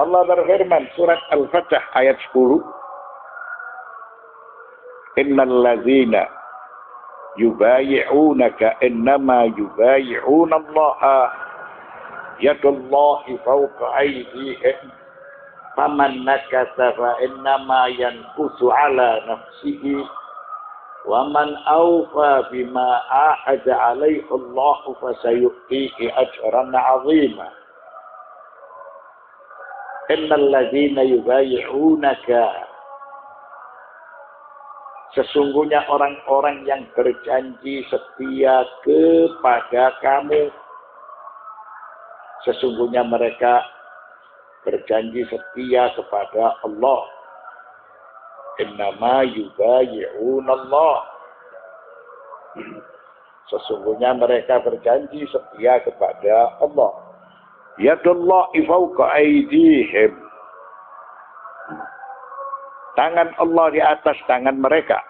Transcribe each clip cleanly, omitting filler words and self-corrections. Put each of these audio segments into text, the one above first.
Allah berfirman surat Al-Fatah ayat 10. Innal ladzina yubayi'unaka innama yubayi'una Allah yadullahi fawqa aydihim faman nakasa fa innama yankusu ala nafsihi wa man awfa bima ahada alaihi Allah fasayu'tihi ajran 'azima. Innal ladzina yubayi'unaka, sesungguhnya orang-orang yang berjanji setia kepada kamu, sesungguhnya mereka berjanji setia kepada Allah. Innama yubayi'un Allah, sesungguhnya mereka berjanji setia kepada Allah. Yadullahi fawqa aydihim, tangan Allah di atas tangan mereka.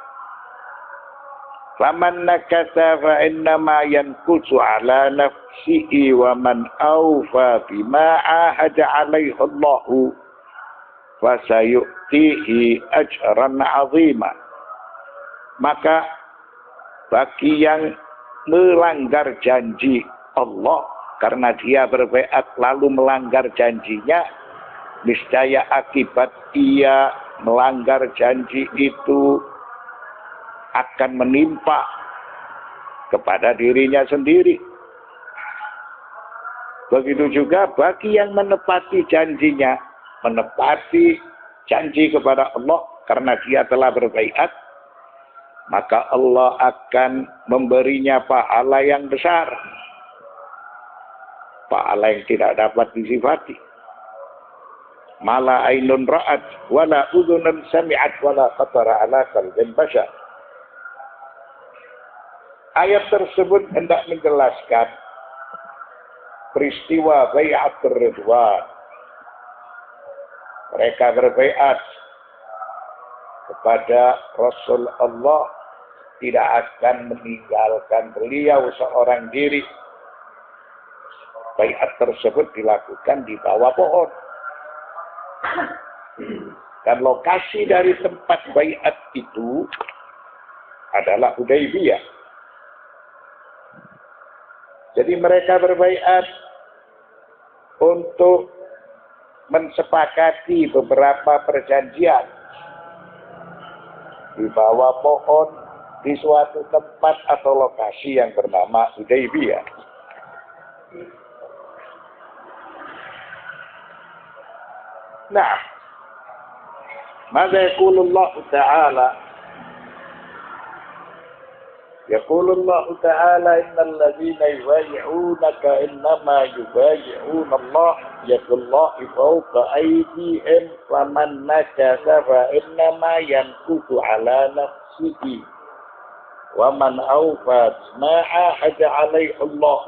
Faman nakasa fa innama yankusu ala nafsihi wa man awfa bima ahada alaihi Allah fa sayu'tihi ajran 'azima. Maka bagi yang melanggar janji Allah karena dia berbaiat lalu melanggar janjinya, niscaya akibat ia melanggar janji itu akan menimpa kepada dirinya sendiri. Begitu juga bagi yang menepati janjinya, menepati janji kepada Allah karena dia telah berbaiat, maka Allah akan memberinya pahala yang besar, pahala yang tidak dapat disifati. Mala ainun ra'at wala udhunun sami'at wala khatara ala qalbin bashar. Ayat tersebut hendak menjelaskan peristiwa bai'atur ridwan. Mereka berbaiat kepada Rasul Allah, tidak akan meninggalkan beliau seorang diri. Baiat tersebut dilakukan di bawah pohon. Dan lokasi dari tempat baiat itu adalah Hudaybiyah. Jadi mereka berbaiat untuk mensepakati beberapa perjanjian di bawah pohon di suatu tempat atau lokasi yang bernama Hudaybiyah. Nah, maka yaqulullah ta'ala, yaqulullah ta'ala innal ladzina yubayyi'unaka innama yubayyi'una Allah yadullahi fawqa aydihim faman nakasa fa innama yankusu ala nafsihi wa man awfa bima ahada alaihi Allah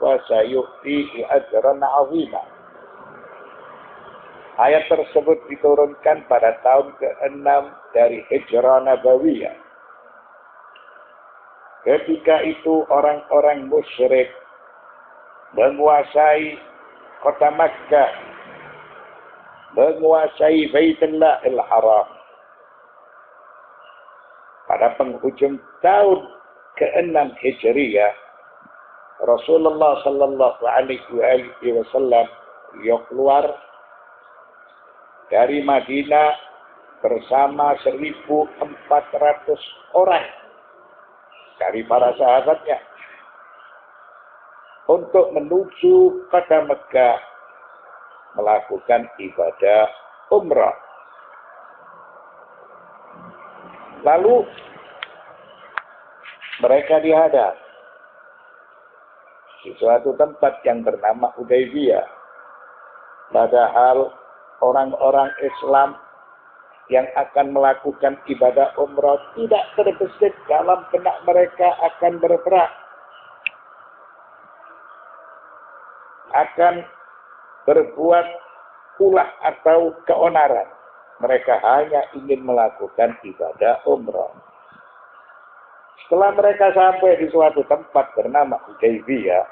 wa sayu'tihi ajran 'azima. Ayat tersebut diturunkan pada tahun ke-6 dari Hijrah Nabawiyah. Ketika itu orang-orang musyrik menguasai kota Makkah, menguasai Baitullahil Haram. Pada penghujung tahun ke-6 Hijriyah, Rasulullah sallallahu alaihi wasallam beliau keluar dari Madinah bersama 1.400 orang dari para sahabatnya untuk menuju kota Mekah melakukan ibadah umrah. Lalu mereka dihadap di suatu tempat yang bernama Hudaybiyah. Padahal orang-orang Islam yang akan melakukan ibadah umrah tidak terbesit dalam benak mereka akan berperang, akan berbuat ulah atau keonaran. Mereka hanya ingin melakukan ibadah umrah. Setelah mereka sampai di suatu tempat bernama Hudaybiyah,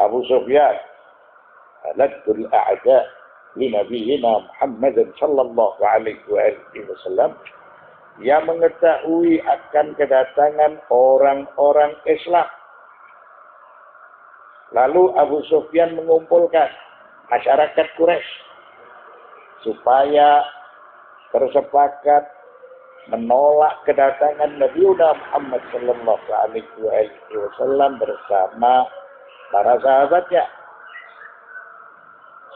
Abu Sufyan, Aladul A'da, li nabiyina Muhammadin sallallahu alaihi wasallam, yang mengetahui akan kedatangan orang-orang Islam. Lalu Abu Sufyan mengumpulkan masyarakat Quraisy supaya bersepakat menolak kedatangan Nabi Muhammad sallallahu alaihi wasallam bersama para sahabatnya.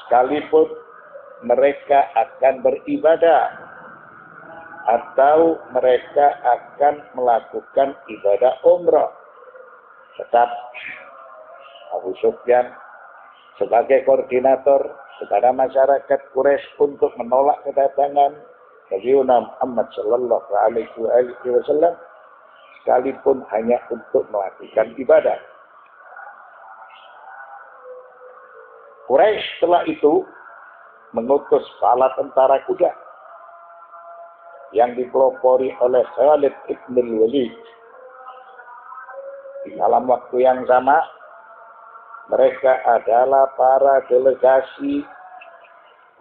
Sekalipun mereka akan beribadah atau mereka akan melakukan ibadah umrah, tetap Abu Sufyan sebagai koordinator kepada masyarakat Quraisy untuk menolak kedatangan Nabi Muhammad sallallahu alaihi wasallam, sekalipun hanya untuk melakukan ibadah. Quraisy setelah itu mengutus bala tentara kuda yang dipelopori oleh Khalid ibn Walid. Di dalam waktu yang sama, mereka adalah para delegasi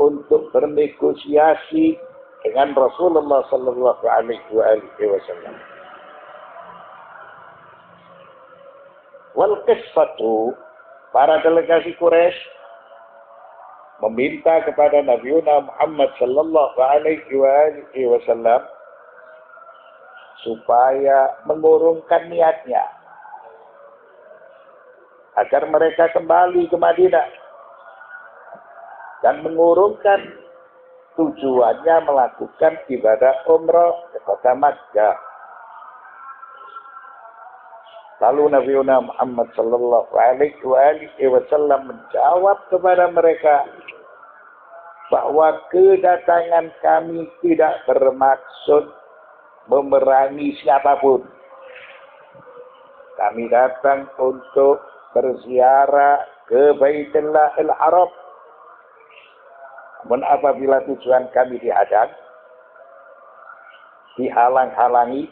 untuk bernegosiasi dengan Rasulullah sallallahu alaihi wasallam. Wal qissatu, para delegasi Quraisy meminta kepada Nabi Muhammad sallallahu alaihi wasallam supaya mengurungkan niatnya agar mereka kembali ke Madinah dan mengurungkan tujuannya melakukan ibadah umrah ke kota Makkah. Lalu Nabi Muhammad sallallahu alaihi wasallam menjawab kepada mereka bahwa kedatangan kami tidak bermaksud memerangi siapapun. Kami datang untuk berziarah ke Baitullahil Haram. Namun apabila tujuan kami dihadang, dihalang-halangi,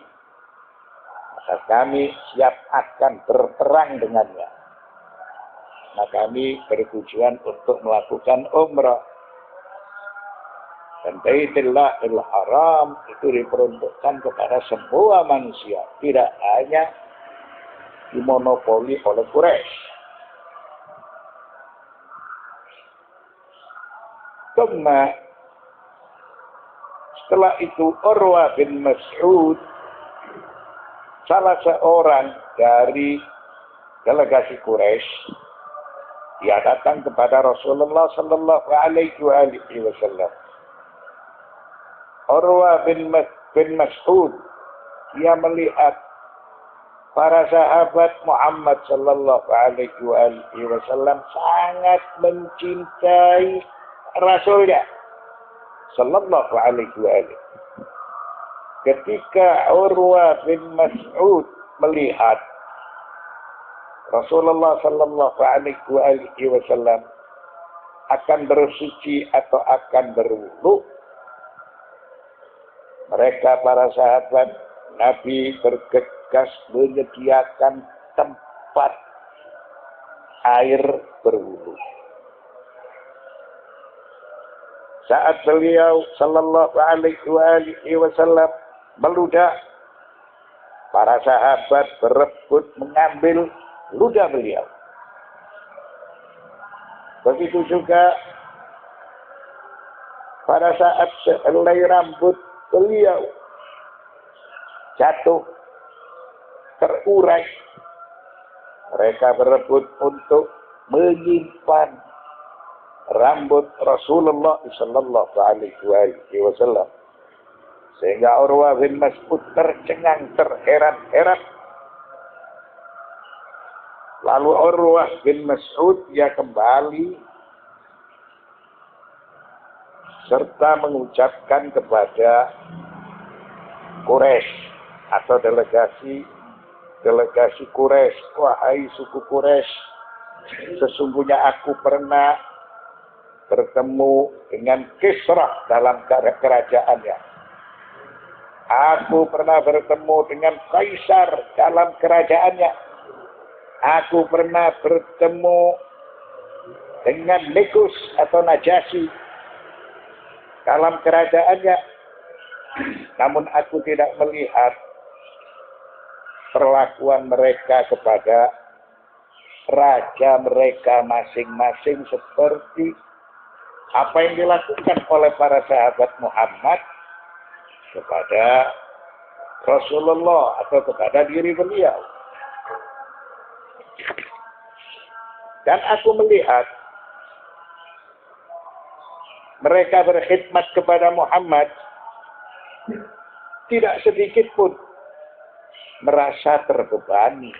maka kami siap akan berperang dengannya. Nah, kami bertujuan untuk melakukan umrah. Dan Baitullahil Haram itu diperuntukkan kepada semua manusia, tidak hanya dimonopoli oleh Quraisy. Setelah itu Urwah bin Mas'ud, salah seorang dari delegasi Quraisy, dia datang kepada Rasulullah sallallahu alaihi wasallam. Urwah bin Mas'ud, dia melihat para sahabat Muhammad sallallahu alaihi wasallam sangat mencintai Rasulnya sallallahu alaihi wasallam. Ketika Urwah bin Mas'ud melihat Rasulullah sallallahu alaihi wasallam akan bersuci atau akan berwudu, mereka para sahabat Nabi bergegas menyediakan tempat air berwudu. Saat beliau sallallahu alaihi wasallam meludah, para sahabat berebut mengambil ludah beliau. Begitu juga pada saat sehelai rambut beliau jatuh, terurai, mereka berebut untuk menyimpan rambut Rasulullah sallallahu alaihi wasallam. Sehingga Urwah bin Mas'ud tercengang, terheran-heran. Lalu Urwah bin Mas'ud dia kembali serta mengucapkan kepada Quraisy atau delegasi Quraisy, wahai suku Quraisy, sesungguhnya aku pernah bertemu dengan Kisra dalam kerajaannya. Aku pernah bertemu dengan Kaisar dalam kerajaannya. Aku pernah bertemu dengan Negus atau Najasyi dalam kerajaannya. Namun aku tidak melihat perlakuan mereka kepada raja mereka masing-masing seperti apa yang dilakukan oleh para sahabat Muhammad kepada Rasulullah atau kepada diri beliau. Dan aku melihat mereka berkhidmat kepada Muhammad tidak sedikit pun merasa terbebani.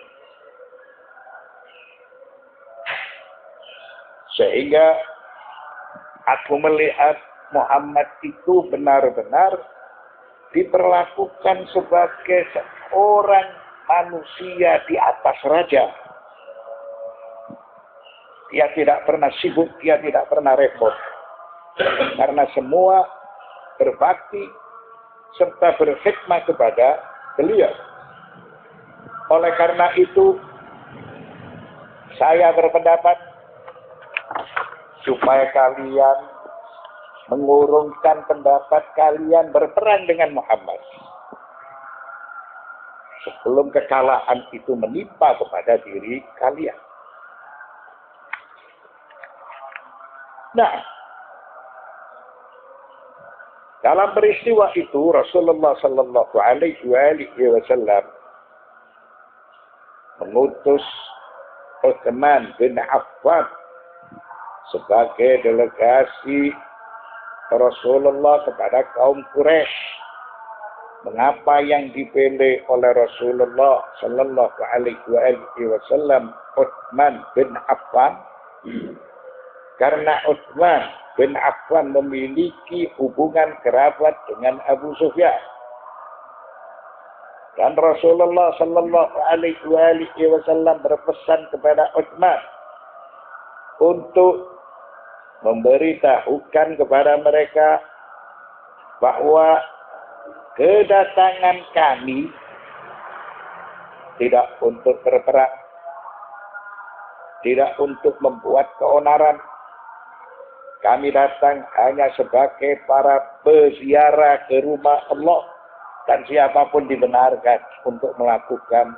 Sehingga aku melihat Muhammad itu benar-benar diperlakukan sebagai seorang manusia di atas raja. Dia tidak pernah sibuk, dia tidak pernah repot. Karena semua berbakti serta berkhidmat kepada beliau. Oleh karena itu, saya berpendapat supaya kalian mengurungkan pendapat kalian berperang dengan Muhammad sebelum kekalahan itu menimpa kepada diri kalian. Nah, dalam peristiwa itu Rasulullah Sallallahu Alaihi Wasallam mengutus Utsman bin Affan sebagai delegasi Rasulullah kepada kaum Quraisy. Mengapa yang dipilih oleh Rasulullah Sallallahu Alaihi Wasallam Utsman bin Affan? Karena Utsman bin Affan memiliki hubungan kerabat dengan Abu Sufyan. Dan Rasulullah Sallallahu Alaihi Wasallam berpesan kepada Utsman untuk memberitahukan kepada mereka bahwa kedatangan kami tidak untuk berperang, tidak untuk membuat keonaran. Kami datang hanya sebagai para peziarah ke rumah Allah. Dan siapapun dibenarkan untuk melakukan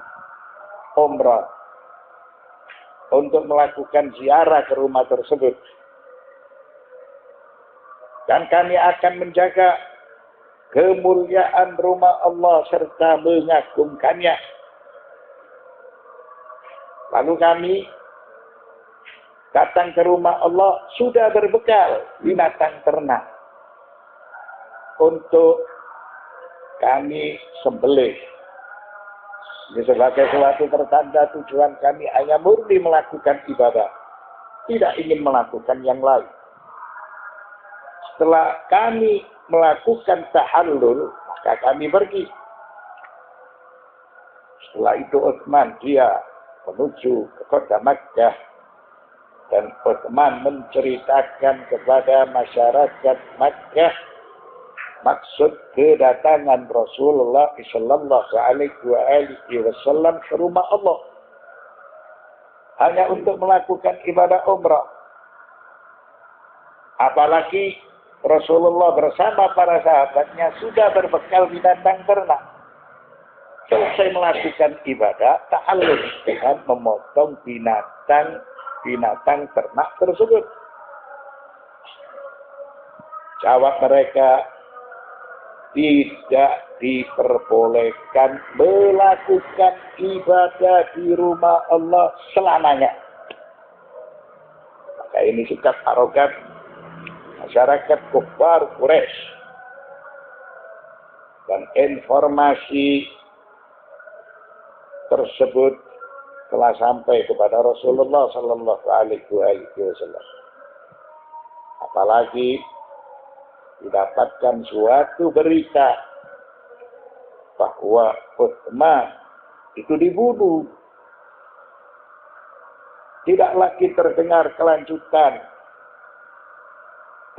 umrah, untuk melakukan ziarah ke rumah tersebut. Dan kami akan menjaga kemuliaan rumah Allah serta mengagungkannya. Lalu kami datang ke rumah Allah sudah berbekal binatang ternak untuk kami sembelih. Ini sebagai suatu pertanda tujuan kami hanya murni melakukan ibadah, tidak ingin melakukan yang lain. Setelah kami melakukan tahallul, maka kami pergi. Setelah itu Utsman dia menuju ke kota Makkah. Dan Utsman menceritakan kepada masyarakat Makkah maksud kedatangan Rasulullah Sallallahu Alaihi Wasallam ke rumah Allah hanya untuk melakukan ibadah umrah. Apalagi Rasulullah bersama para sahabatnya sudah berbekal binatang ternak. Selesai melakukan ibadah, ta'allum dengan memotong binatang ternak tersebut. Jawab mereka, tidak diperbolehkan melakukan ibadah di rumah Allah selamanya. Maka ini sikap arogan masyarakat kufar Quraisy. Dan informasi tersebut telah sampai kepada Rasulullah Sallallahu Alaihi Wasallam. Apalagi didapatkan suatu berita bahwa Utsman itu dibunuh. Tidak lagi terdengar kelanjutan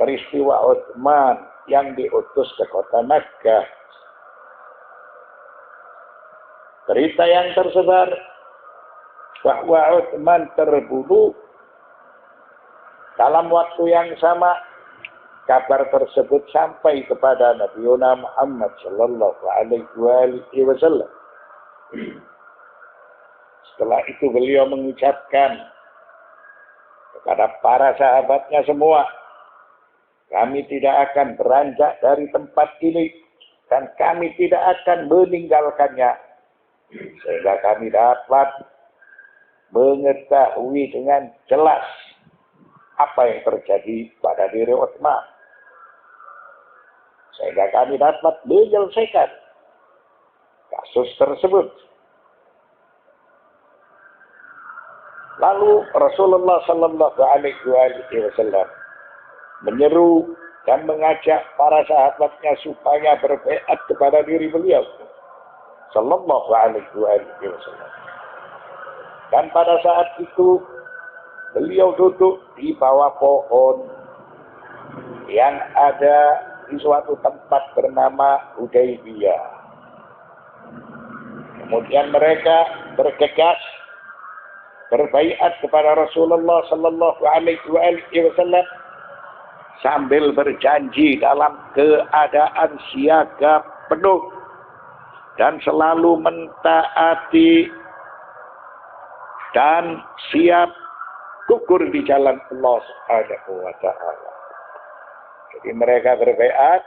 peristiwa Utsman yang diutus ke kota Makkah. Berita yang tersebar bahwa Utsman terbunuh dalam waktu yang sama kabar tersebut sampai kepada Nabi Muhammad sallallahu alaihi wasallam. Setelah itu beliau mengucapkan kepada para sahabatnya semua, kami tidak akan beranjak dari tempat ini dan kami tidak akan meninggalkannya sehingga kami dapat mengetahui dengan jelas apa yang terjadi pada diri Utsman, sehingga kami dapat menyelesaikan kasus tersebut. Lalu Rasulullah sallallahu alaihi wasallam menyeru dan mengajak para sahabatnya supaya berbaiat kepada diri beliau sallallahu alaihi wasallam. Dan pada saat itu beliau duduk di bawah pohon yang ada di suatu tempat bernama Hudaybiyah. Kemudian mereka bergegas berbaiat kepada Rasulullah sallallahu alaihi wasallam sambil berjanji dalam keadaan siaga penuh dan selalu mentaati dan siap gugur di jalan Allah Subhanahu wa taala. Jadi mereka berbaiat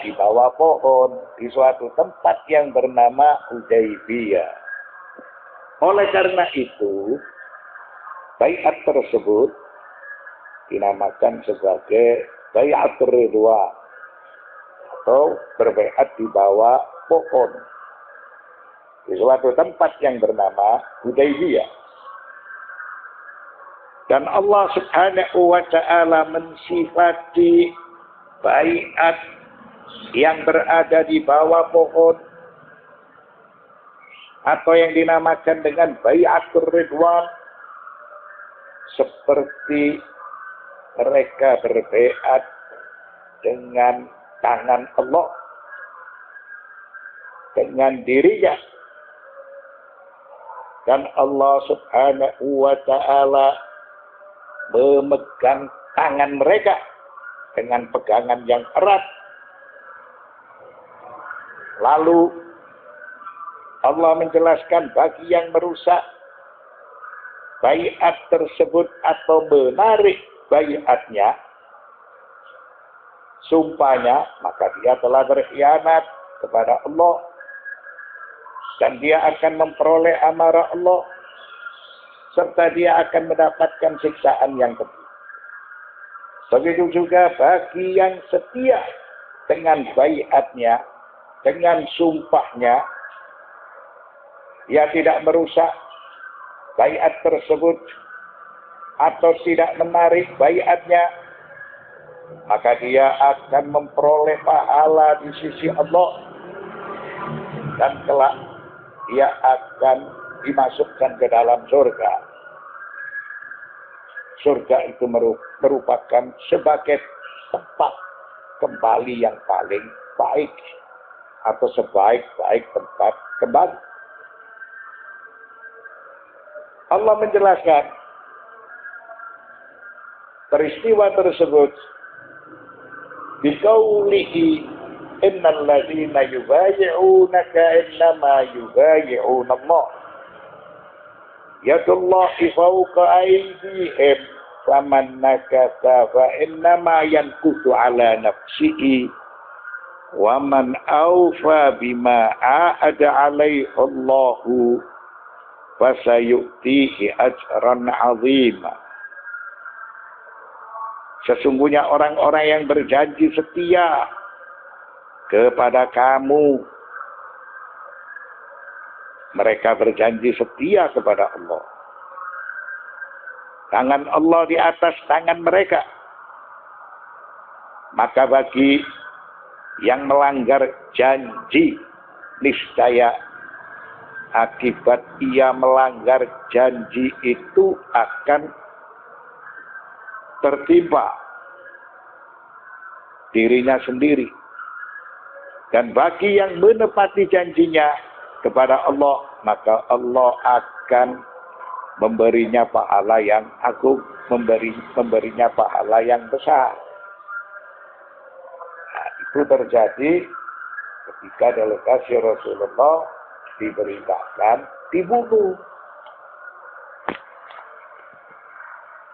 di bawah pohon di suatu tempat yang bernama Hudaybiyah. Oleh karena itu, baiat tersebut dinamakan sebagai baiat ridwan atau berbaiat di bawah pohon di suatu tempat yang bernama Hudaybiyah. Dan Allah Subhanahu wa taala mensifati baiat yang berada di bawah pohon atau yang dinamakan dengan baiatur ridwan seperti mereka berbaiat dengan tangan Allah, dengan dirinya. Dan Allah Subhanahu wa ta'ala memegang tangan mereka dengan pegangan yang erat. Lalu Allah menjelaskan bagi yang merusak baiat tersebut atau menarik baiatnya, sumpahnya, maka dia telah berkhianat kepada Allah dan dia akan memperoleh amarah Allah serta dia akan mendapatkan siksaan yang pedih. Begitu juga bagi yang setia dengan baiatnya, dengan sumpahnya, dia tidak merusak baiat tersebut atau tidak menarik baiatnya, maka dia akan memperoleh pahala di sisi Allah dan kelak dia akan dimasukkan ke dalam surga. Surga itu merupakan sebagai tempat kembali yang paling baik atau sebaik-baik tempat kembali. Allah menjelaskan peristiwa tersebut biqaulihi innal ladzina yubayyi'unaka innama yubayyi'una Allah yadullahi fawqa aydihim faman nakatha fa innama yankutu ala nafsihi wa man awfa bima aada alaihi Allahu fasayu'tihi ajran 'azima. Sesungguhnya orang-orang yang berjanji setia kepada kamu, mereka berjanji setia kepada Allah. Tangan Allah di atas tangan mereka. Maka bagi yang melanggar janji, niscaya akibat ia melanggar janji itu akan tertimpa dirinya sendiri. Dan bagi yang menepati janjinya kepada Allah, maka Allah akan memberinya pahala yang agung, memberinya pahala yang besar. Itu terjadi ketika delegasi Rasulullah diberitakan dibunuh.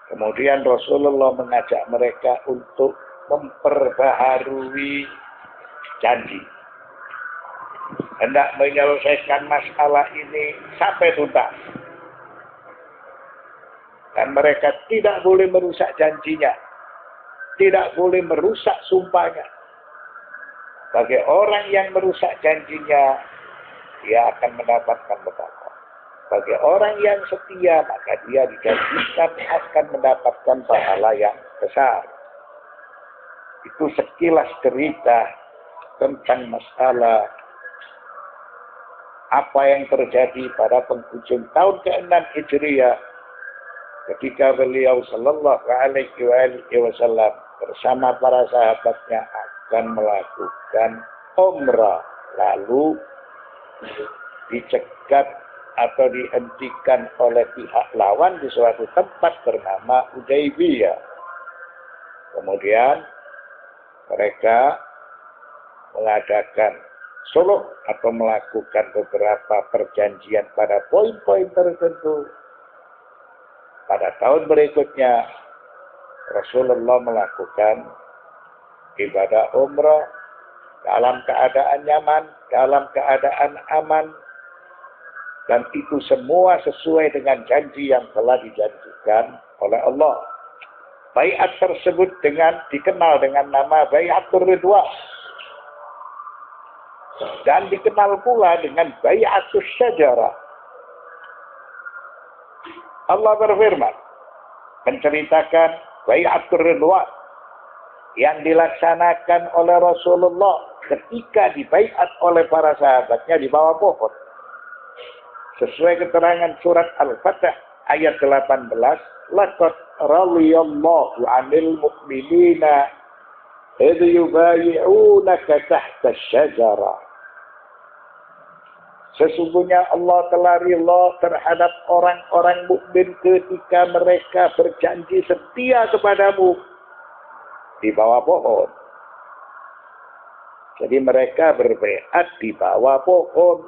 Kemudian Rasulullah mengajak mereka untuk memperbaharui janji. Hendak menyelesaikan masalah ini sampai tuntas. Dan mereka tidak boleh merusak janjinya. Tidak boleh merusak sumpahnya. Bagi orang yang merusak janjinya, dia akan mendapatkan petaka. Bagi orang yang setia, maka dia dijanjikan akan mendapatkan pahala yang besar. Itu sekilas cerita tentang masalah apa yang terjadi pada penghujung tahun ke-6 Hijriah ketika beliau sallallahu alaihi wasallam bersama para sahabatnya akan melakukan umrah, lalu dicegat atau dihentikan oleh pihak lawan di suatu tempat bernama Hudaybiyah. Kemudian mereka mengadakan sulh atau melakukan beberapa perjanjian pada poin-poin tertentu. Pada tahun berikutnya Rasulullah melakukan ibadah umrah dalam keadaan nyaman, dalam keadaan aman, dan itu semua sesuai dengan janji yang telah dijanjikan oleh Allah. Baiat tersebut dikenal dengan nama Baiatur Ridwan. Dan dikenal pula dengan Baiatus Syajarah. Allah berfirman, menceritakan Baiatur Ridwan yang dilaksanakan oleh Rasulullah ketika dibaiat oleh para sahabatnya di bawah pohon. Sesuai keterangan surat Al-Fatah ayat 18, laqad radiyallahu 'anil mu'minina idh yubayyi'unaka tahta asy-syajarah. Sesungguhnya Allah telah ridha terhadap orang-orang mukmin ketika mereka berjanji setia kepadamu di bawah pohon. Jadi mereka berbaiat di bawah pohon.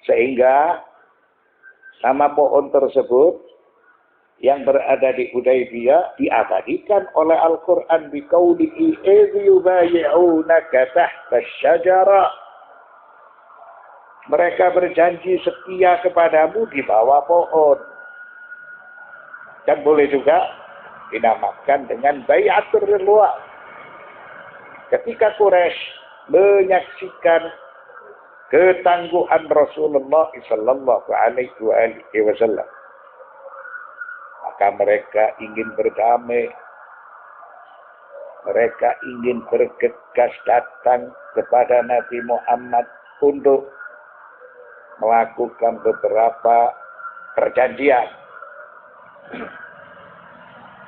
Sehingga nama pohon tersebut yang berada di Hudaybiyah diabadikan oleh Al-Quran biqaulihi idh yubayyi'unaka tahta asy-syajarah. Mereka berjanji setia kepadamu di bawah pohon. Dan boleh juga dinamakan dengan Baiatur Ridwan. Ketika Quraisy menyaksikan ketangguhan Rasulullah sallallahu alaihi wasallam, maka mereka ingin berdamai. Mereka ingin bergegas datang kepada Nabi Muhammad untuk melakukan beberapa perjanjian.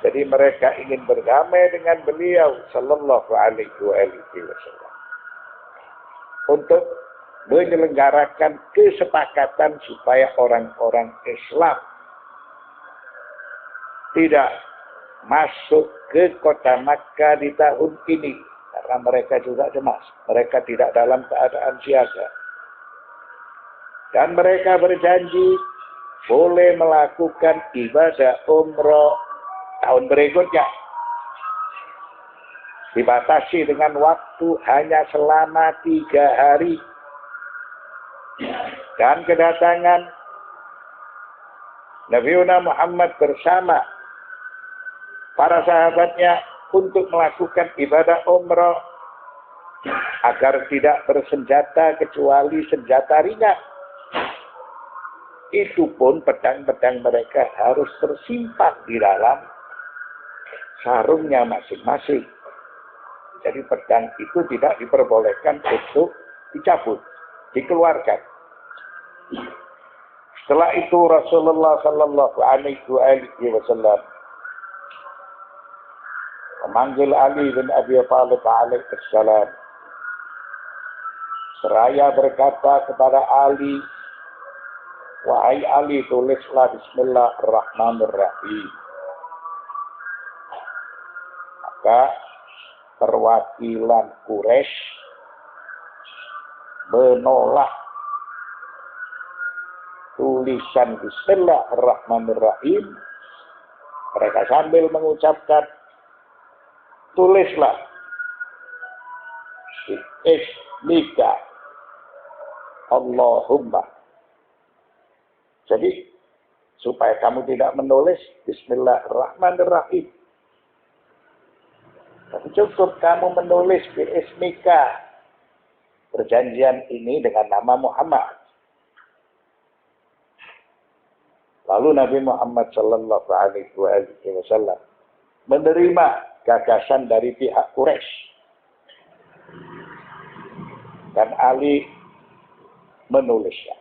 Jadi mereka ingin berdamai dengan beliau sallallahu alaihi wasallam untuk menyelenggarakan kesepakatan supaya orang-orang Islam tidak masuk ke kota Makkah di tahun ini karena mereka juga cemas. Mereka tidak dalam keadaan siaga. Dan mereka berjanji boleh melakukan ibadah umrah tahun berikutnya. Dibatasi dengan waktu hanya selama 3 hari. Dan kedatangan Nabi Muhammad bersama para sahabatnya untuk melakukan ibadah umrah agar tidak bersenjata kecuali senjata ringan. Itu pun pedang-pedang mereka harus tersimpan di dalam sarungnya masing-masing. Jadi pedang itu tidak diperbolehkan untuk dicabut, dikeluarkan. Setelah itu Rasulullah sallallahu alaihi wasallam memanggil Ali bin Abi Thalib alaihi salam. Seraya berkata kepada Ali, wahai Ali, tulislah Bismillahirrahmanirrahim. Maka perwakilan Quraisy menolak tulisan Bismillahirrahmanirrahim. Mereka sambil mengucapkan, tulislah Bismika Allahumma. Jadi supaya kamu tidak menulis Bismillahirrahmanirrahim, tapi cukup kamu menulis Bismika, perjanjian ini dengan nama Muhammad. Lalu Nabi Muhammad Sallallahu Alaihi Wasallam menerima gagasan dari pihak Quraisy, dan Ali menulisnya.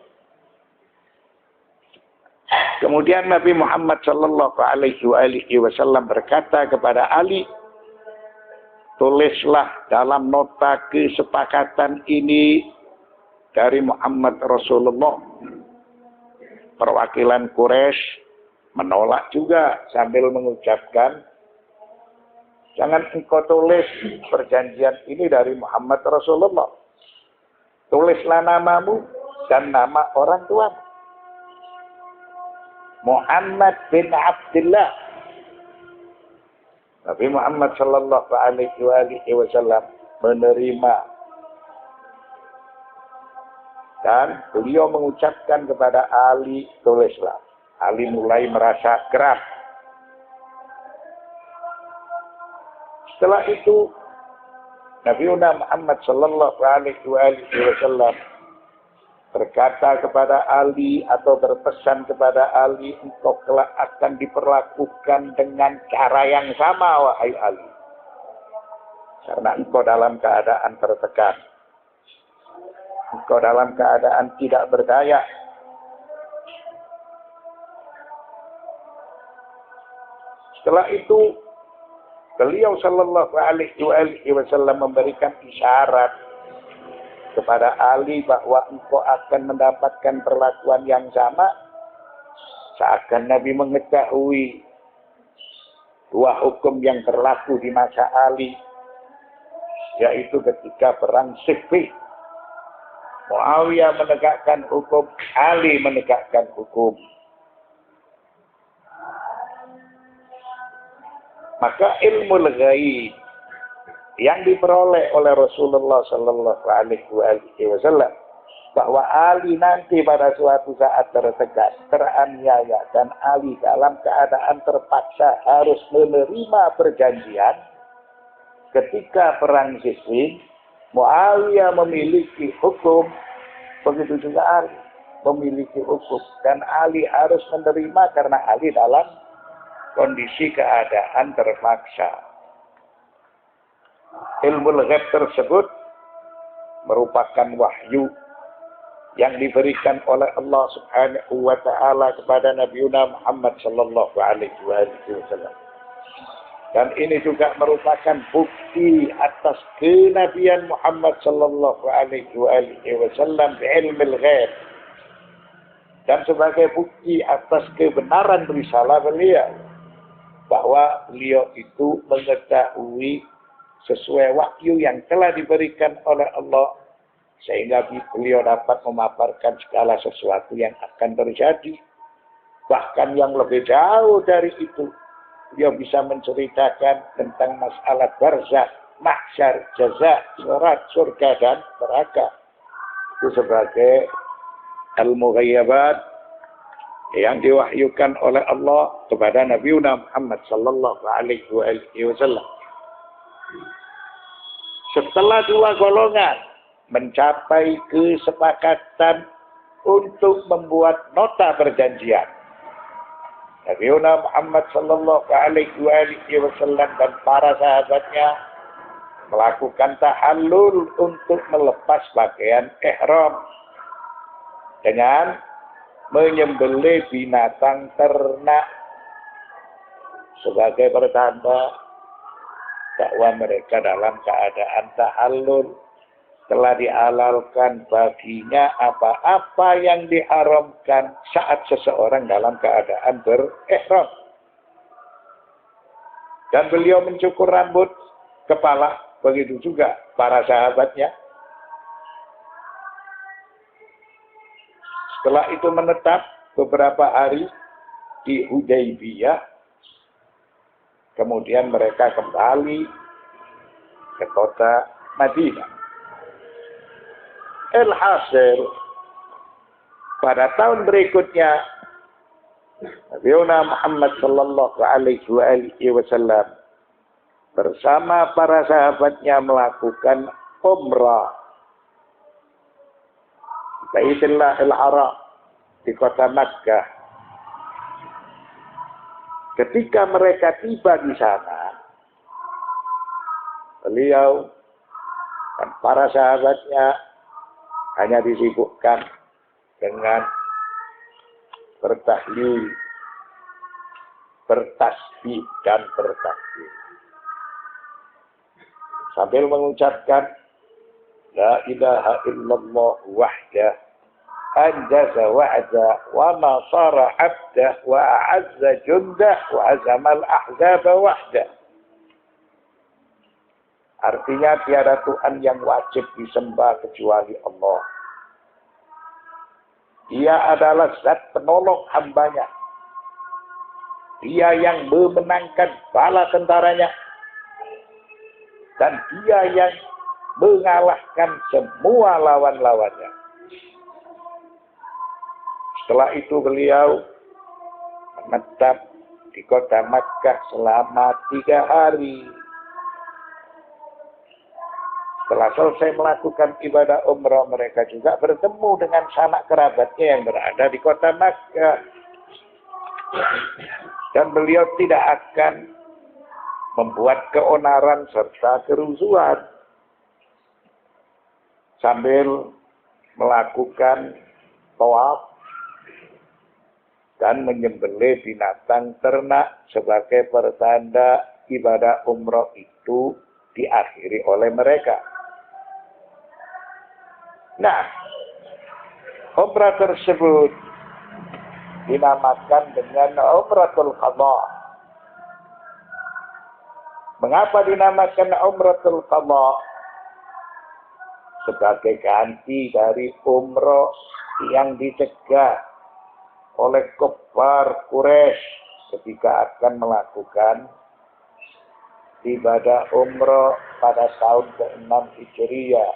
Kemudian Nabi Muhammad Sallallahu Alaihi Wasallam berkata kepada Ali, tulislah dalam nota kesepakatan ini dari Muhammad Rasulullah. Perwakilan Quraisy menolak juga sambil mengucapkan, jangan engkau tulis perjanjian ini dari Muhammad Rasulullah. Tulislah namamu dan nama orang tuamu. Muhammad bin Abdullah. Nabi Muhammad Sallallahu Alaihi Wasallam menerima, dan beliau mengucapkan kepada Ali, tulislah. Ali mulai merasa geram. Setelah itu Nabi Muhammad Sallallahu Alaihi Wasallam berkata kepada Ali atau berpesan kepada Ali, engkau kelak akan diperlakukan dengan cara yang sama, wahai Ali. Karena engkau dalam keadaan tertekan. Engkau dalam keadaan tidak berdaya. Setelah itu, beliau Sallallahu Alaihi Wasallam memberikan isyarat kepada Ali bahwa engkau akan mendapatkan perlakuan yang sama. Seakan Nabi mengetahui dua hukum yang berlaku di masa Ali, yaitu ketika perang Siffin. Muawiyah menegakkan hukum, Ali menegakkan hukum. Maka ilmu ghaib yang diperoleh oleh Rasulullah Sallallahu Alaihi Wasallam bahwa Ali nanti pada suatu saat tertekan, teraniaya, dan Ali dalam keadaan terpaksa harus menerima perjanjian ketika perang Siffin. Muawiyah memiliki hukum, begitu juga Ali memiliki hukum, dan Ali harus menerima karena Ali dalam kondisi keadaan terpaksa. Ilmu ghaib tersebut merupakan wahyu yang diberikan oleh Allah Subhanahu wa Ta'ala kepada Nabi Muhammad Sallallahu Alaihi Wasallam. Dan ini juga merupakan bukti atas kenabian Muhammad Sallallahu Alaihi Wasallam ilmu ghaib, dan sebagai bukti atas kebenaran risalah beliau, bahwa beliau itu mengetahui sesuai wahyu yang telah diberikan oleh Allah, sehingga beliau dapat memaparkan segala sesuatu yang akan terjadi. Bahkan yang lebih jauh dari itu, beliau bisa menceritakan tentang masalah barzakh, mahsyar, jaza, surat, surga, dan neraka. Itu sebagai ilmu ghaibat yang diwahyukan oleh Allah kepada Nabi Muhammad Sallallahu Alaihi Wasallam. Setelah dua golongan mencapai kesepakatan untuk membuat nota perjanjian, Nabi Muhammad Sallallahu Alaihi Wasallam dan para sahabatnya melakukan tahallul untuk melepas pakaian ihram dengan menyembelih binatang ternak sebagai pertanda bahwa mereka dalam keadaan tahallul. Telah dihalalkan baginya apa-apa yang diharamkan saat seseorang dalam keadaan berihram. Dan beliau mencukur rambut kepala begitu juga para sahabatnya. Setelah itu menetap beberapa hari di Hudaybiyah, kemudian mereka kembali ke kota Madinah. Alhasil, pada tahun berikutnya, Nabi Muhammad sallallahu alaihi wasallam bersama para sahabatnya melakukan umrah Baitillahil Haram di kota Makkah. Ketika mereka tiba di sana, beliau dan para sahabatnya hanya disibukkan dengan bertahlil, bertasbih dan bertakbir, sambil mengucapkan La ilaha illallah wahdah anjaza wa'dah wa nasara abdah wa a'azza jundah wa azamal ahzaba wahdah. Artinya tiada Tuhan yang wajib disembah kecuali Allah. Dia adalah zat penolong hambanya. Dia yang memenangkan bala tentaranya. Dan dia yang mengalahkan semua lawan-lawannya. Setelah itu beliau menetap di kota Makkah selama 3 hari. Setelah selesai melakukan ibadah umrah, mereka juga bertemu dengan sanak kerabatnya yang berada di kota Makkah. Dan beliau tidak akan membuat keonaran serta kerusuhan sambil melakukan tawaf dan menyembelih binatang ternak sebagai pertanda ibadah umrah itu diakhiri oleh mereka. Nah, umrah tersebut dinamakan dengan Umratul Qadha. Mengapa dinamakan Umratul Qadha? Sebagai ganti dari umrah yang dicegah oleh kufar Quraisy ketika akan melakukan ibadah umrah pada tahun ke-6 Hijriah.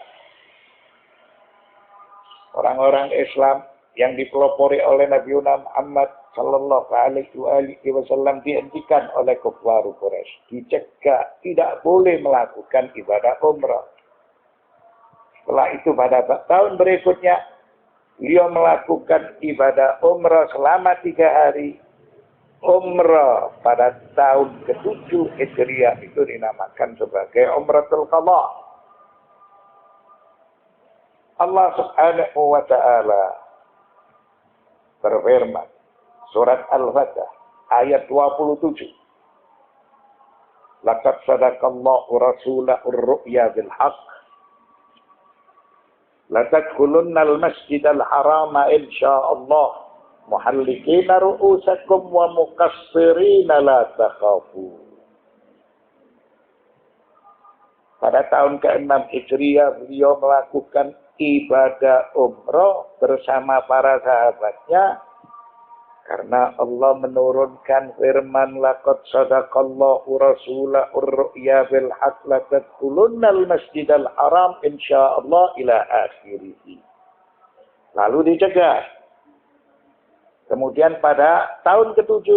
Orang-orang Islam yang dipelopori oleh Nabi Muhammad sallallahu alaihi wasallam dihentikan oleh kufar Quraisy, dicegah tidak boleh melakukan ibadah umrah. Setelah itu pada tahun berikutnya, beliau melakukan ibadah umrah selama 3 hari. Umrah pada tahun ke-7 Hijriah itu dinamakan sebagai Umratul Qadha. Allah Subhanahu wa ta'ala berfirman, surat Al-Fatah ayat 27. Laqad sadaqallahu rasulahu ar-ru'ya bil haqq la tadkhulunnal masjidal harama insyaallah muhallikina ru'usakum wa muqassirina la takhafu. Pada tahun ke-6 Hijriah beliau melakukan ibadah umrah bersama para sahabatnya karena Allah menurunkan firman laqad sadaqallahu rasulahu ar-ru'ya bil haqq la tadkhulunnal masjidal haram insyaallah ila akhirih. Lalu dicegah. Kemudian pada tahun ke-7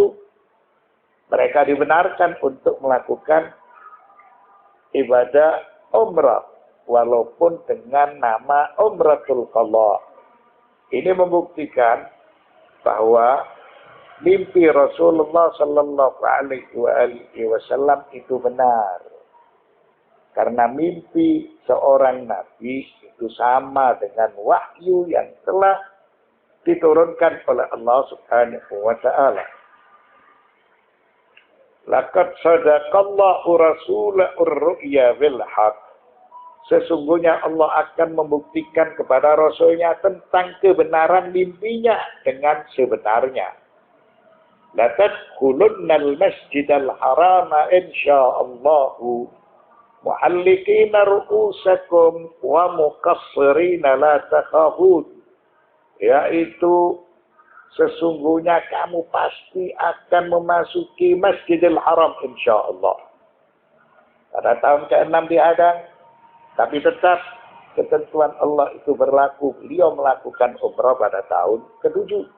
mereka dibenarkan untuk melakukan ibadah umrah walaupun dengan nama Umratul Qadha. Ini membuktikan bahwa mimpi Rasulullah sallallahu alaihi wasallam itu benar. Karena mimpi seorang nabi itu sama dengan wahyu yang telah diturunkan oleh Allah Subhanahu wa taala. Laqad sadaqallahu rasulahu ar-ru'ya bil haqq. Sesungguhnya Allah akan membuktikan kepada Rasulnya tentang kebenaran mimpinya dengan sebenarnya. La tadkhulunnal masjidal harama insyaallahu muhallikina ru'usakum wa muqassirina la takhafun, yaitu sesungguhnya kamu pasti akan memasuki Masjidil Haram insyaallah. Pada tahun ke-6 dihadang, tapi tetap ketentuan Allah itu berlaku. Beliau melakukan umrah pada tahun ke-7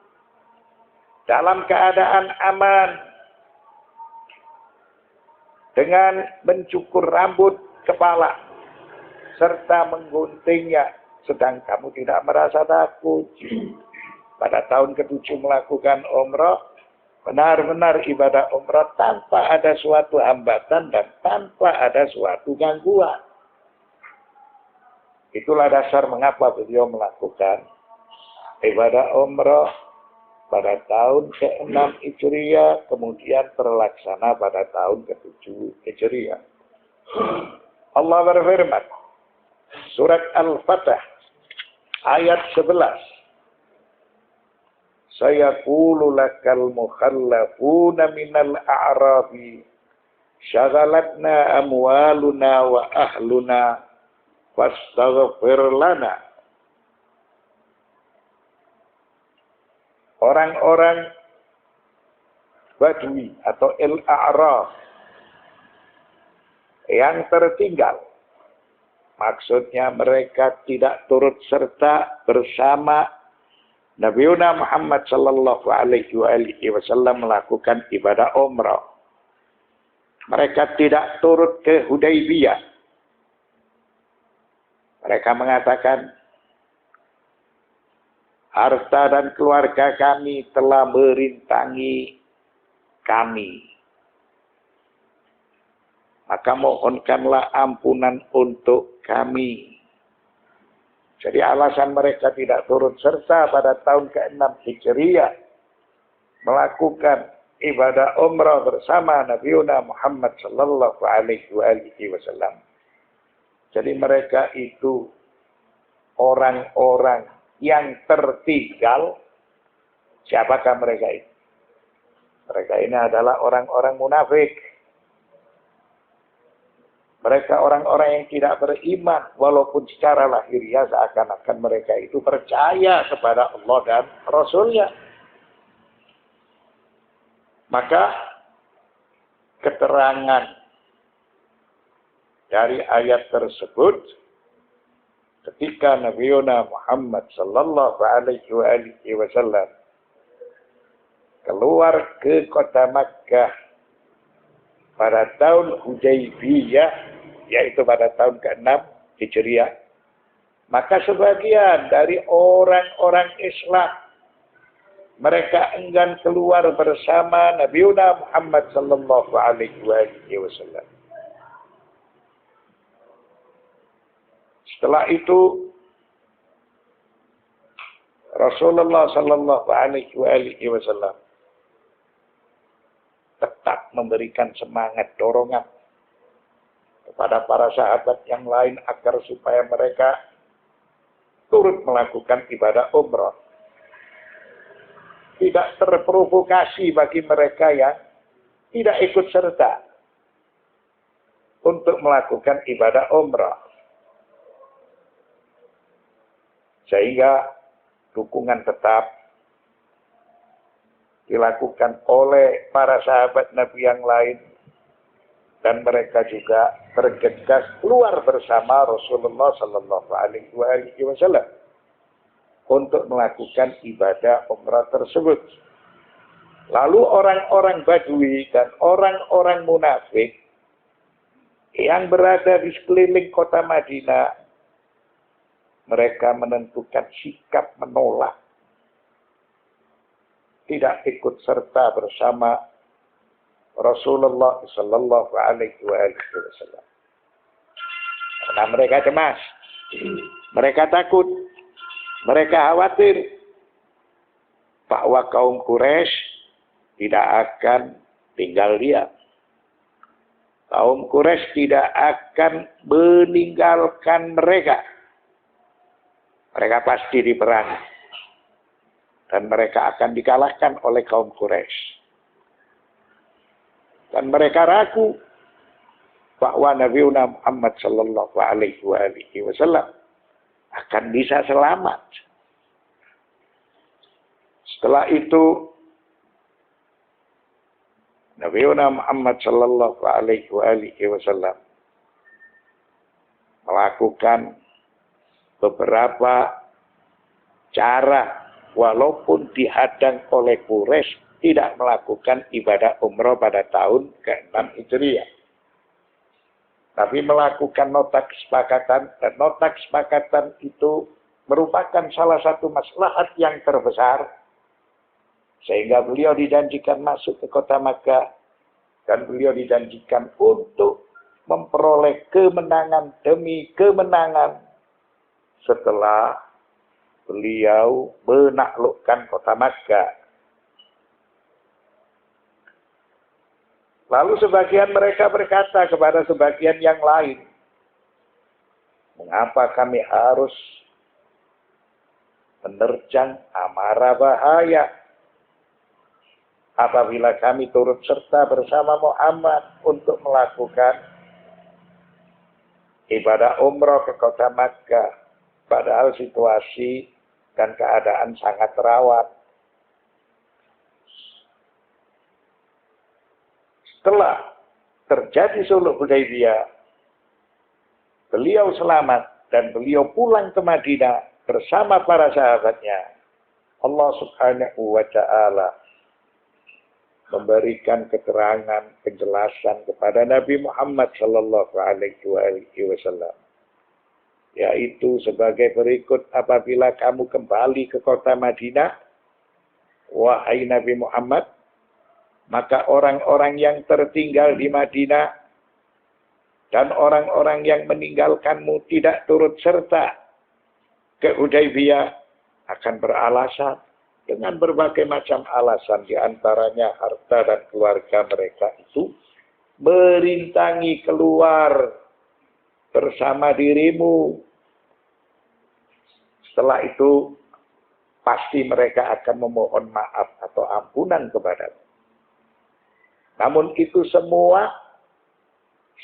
dalam keadaan aman, dengan mencukur rambut kepala serta mengguntingnya, sedang kamu tidak merasa takut. Pada tahun ke-7 melakukan umrah, benar-benar ibadah umrah tanpa ada suatu hambatan dan tanpa ada suatu gangguan. Itulah dasar mengapa beliau melakukan ibadah umrah pada tahun ke-6 Hijriah, kemudian terlaksana pada tahun ke-7 Hijriah. Allah berfirman, surat Al-Fatah, ayat 11. Sayaqulu lakal mukhallafuna minal a'rabi syaghalatna amwaluna wa ahluna fastaghfir lana. Orang-orang Badui atau Al-A'raf yang tertinggal, maksudnya mereka tidak turut serta bersama Nabi Muhammad sallallahu alaihi wasallam melakukan ibadah umrah. Mereka tidak turut ke Hudaybiyah. Mereka mengatakan, harta dan keluarga kami telah merintangi kami, maka mohonkanlah ampunan untuk kami. Jadi alasan mereka tidak turut serta pada tahun ke-6 Hijriah melakukan ibadah umrah bersama Nabi Muhammad sallallahu alaihi wasallam. Jadi mereka itu orang-orang yang tertinggal. Siapakah mereka itu? Mereka ini adalah orang-orang munafik. Mereka orang-orang yang tidak beriman, walaupun secara lahiriah seakan-akan mereka itu percaya kepada Allah dan Rasulnya. Maka keterangan dari ayat tersebut, ketika Nabi Muhammad sallallahu alaihi wasallam keluar ke kota Makkah pada tahun Hudaybiyah, yaitu pada tahun ke-6 Hijriah, maka sebagian dari orang-orang Islam mereka enggan keluar bersama Nabi Muhammad sallallahu alaihi wasallam. Setelah itu Rasulullah sallallahu alaihi wasallam tetap memberikan semangat, dorongan kepada para sahabat yang lain agar supaya mereka turut melakukan ibadah umrah. Tidak terprovokasi bagi mereka yang tidak ikut serta untuk melakukan ibadah umrah. Sehingga dukungan tetap dilakukan oleh para sahabat Nabi yang lain, dan mereka juga bergegas keluar bersama Rasulullah sallallahu alaihi wasallam untuk melakukan ibadah umrah tersebut. Lalu orang-orang Badui dan orang-orang munafik yang berada di sekeliling kota Madinah, mereka menentukan sikap menolak, tidak ikut serta bersama Rasulullah sallallahu alaihi wasallam. Karena mereka cemas, mereka takut, mereka khawatir bahwa kaum Quraisy tidak akan tinggal diam. Kaum Quraisy tidak akan meninggalkan mereka. Mereka pasti diperangi. Dan mereka akan dikalahkan oleh kaum Quraisy. Dan mereka ragu bahwa Nabi Muhammad sallallahu alaihi wasallam akan bisa selamat. Setelah itu Nabi Muhammad sallallahu alaihi wasallam melakukan beberapa cara walaupun dihadang oleh Quraisy tidak melakukan ibadah umroh pada tahun ke-6 Hijriah. Tapi melakukan nota kesepakatan, dan nota kesepakatan itu merupakan salah satu maslahat yang terbesar. Sehingga beliau dijanjikan masuk ke kota Makkah, dan beliau dijanjikan untuk memperoleh kemenangan demi kemenangan setelah beliau menaklukkan kota Makkah. Lalu sebagian mereka berkata kepada sebagian yang lain, mengapa kami harus menerjang amarah bahaya apabila kami turut serta bersama Muhammad untuk melakukan ibadah umroh ke kota Makkah, padahal situasi dan keadaan sangat rawan. Setelah terjadi sulh Hudaybiyah, beliau selamat dan beliau pulang ke Madinah bersama para sahabatnya. Allah Subhanahu wa Ta'ala memberikan keterangan, penjelasan kepada Nabi Muhammad sallallahu alaihi wasallam, yaitu sebagai berikut: apabila kamu kembali ke kota Madinah, wahai Nabi Muhammad, maka orang-orang yang tertinggal di Madinah dan orang-orang yang meninggalkanmu tidak turut serta ke Hudaybiyah akan beralasan dengan berbagai macam alasan, di antaranya harta dan keluarga mereka itu merintangi keluar bersama dirimu. Setelah itu pasti mereka akan memohon maaf atau ampunan kepadamu. Namun itu semua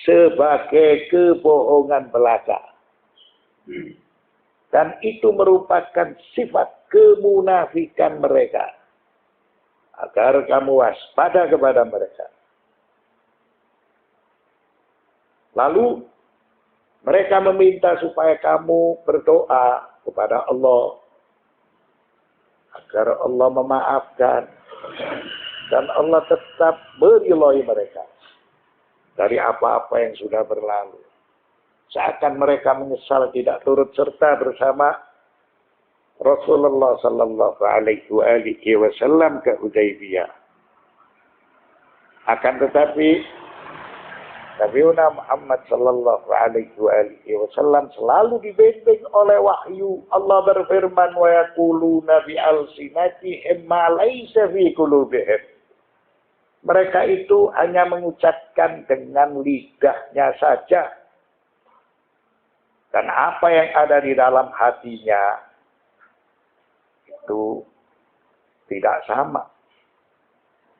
sebagai kebohongan belaka. Dan itu merupakan sifat kemunafikan mereka. Agar kamu waspada kepada mereka. Lalu mereka meminta supaya kamu berdoa kepada Allah agar Allah memaafkan. Dan Allah tetap meridhai mereka dari apa-apa yang sudah berlalu. Seakan mereka menyesal tidak turut serta bersama Rasulullah sallallahu alaihi wasallam ke Hudaybiyah. Akan tetapi Nabi Muhammad sallallahu alaihi wasallam selalu dibimbing oleh wahyu. Allah berfirman, wa yaquluna bi alsinatihim ma laysa fi qulubihim. Mereka itu hanya mengucapkan dengan lidahnya saja. Dan apa yang ada di dalam hatinya itu tidak sama.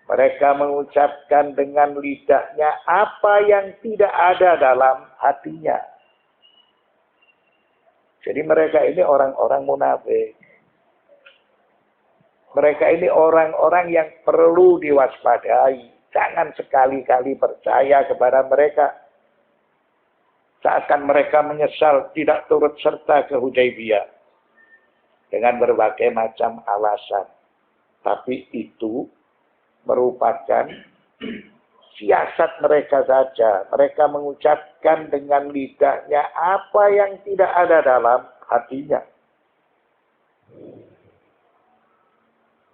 Mereka mengucapkan dengan lidahnya apa yang tidak ada dalam hatinya. Jadi mereka ini orang-orang munafik. Mereka ini orang-orang yang perlu diwaspadai. Jangan sekali-kali percaya kepada mereka. Seakan mereka menyesal tidak turut serta ke Hudaybiyah. Dengan berbagai macam alasan. Tapi itu merupakan siasat mereka saja. Mereka mengucapkan dengan lidahnya apa yang tidak ada dalam hatinya.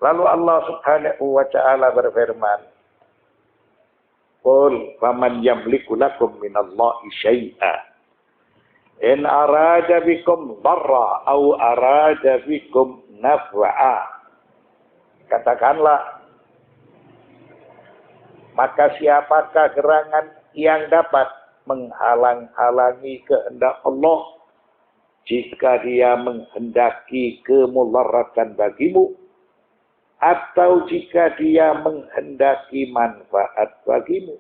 Lalu Allah Subhanahu wa Ta'ala berfirman, qul faman yamliku lakum minallahi syai'a in arada bikum dharra au arada bikum naf'a. Katakanlah, maka siapakah gerangan yang dapat menghalang-halangi kehendak Allah jika dia menghendaki kemudaratan bagimu, atau jika dia menghendaki manfaat bagimu.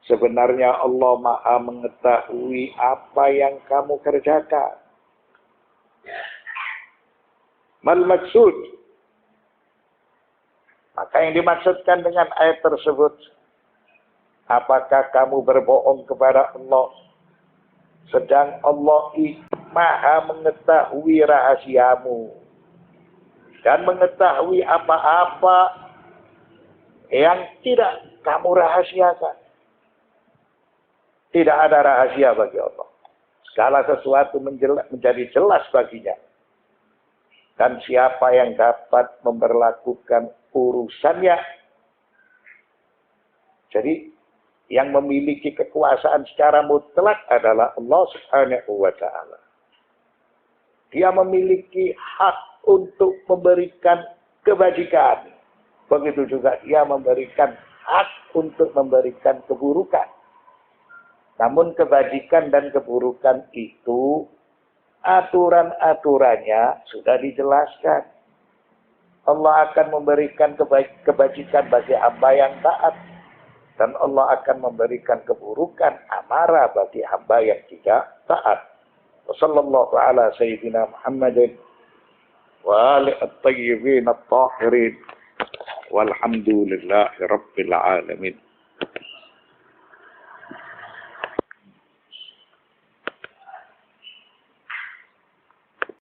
Sebenarnya Allah Maha mengetahui apa yang kamu kerjakan. Mal maksud. Maka yang dimaksudkan dengan ayat tersebut, apakah kamu berbohong kepada Allah? Sedang Allah Maha mengetahui rahasiamu dan mengetahui apa-apa yang tidak kamu rahasiakan. Tidak ada rahasia bagi Allah. Segala sesuatu menjadi jelas baginya. Dan siapa yang dapat memperlakukan urusannya. Jadi yang memiliki kekuasaan secara mutlak adalah Allah Subhanahu wa Ta'ala. Dia memiliki hak untuk memberikan kebajikan. Begitu juga dia memberikan hak untuk memberikan keburukan. Namun kebajikan dan keburukan itu aturan-aturannya sudah dijelaskan. Allah akan memberikan kebajikan bagi hamba yang taat. Dan Allah akan memberikan keburukan amarah bagi hamba yang tidak taat. Wassallallahu ala sayyidina Muhammadin wa alihi at-tayyibin at-tahirin. Walhamdulillahi rabbil alamin.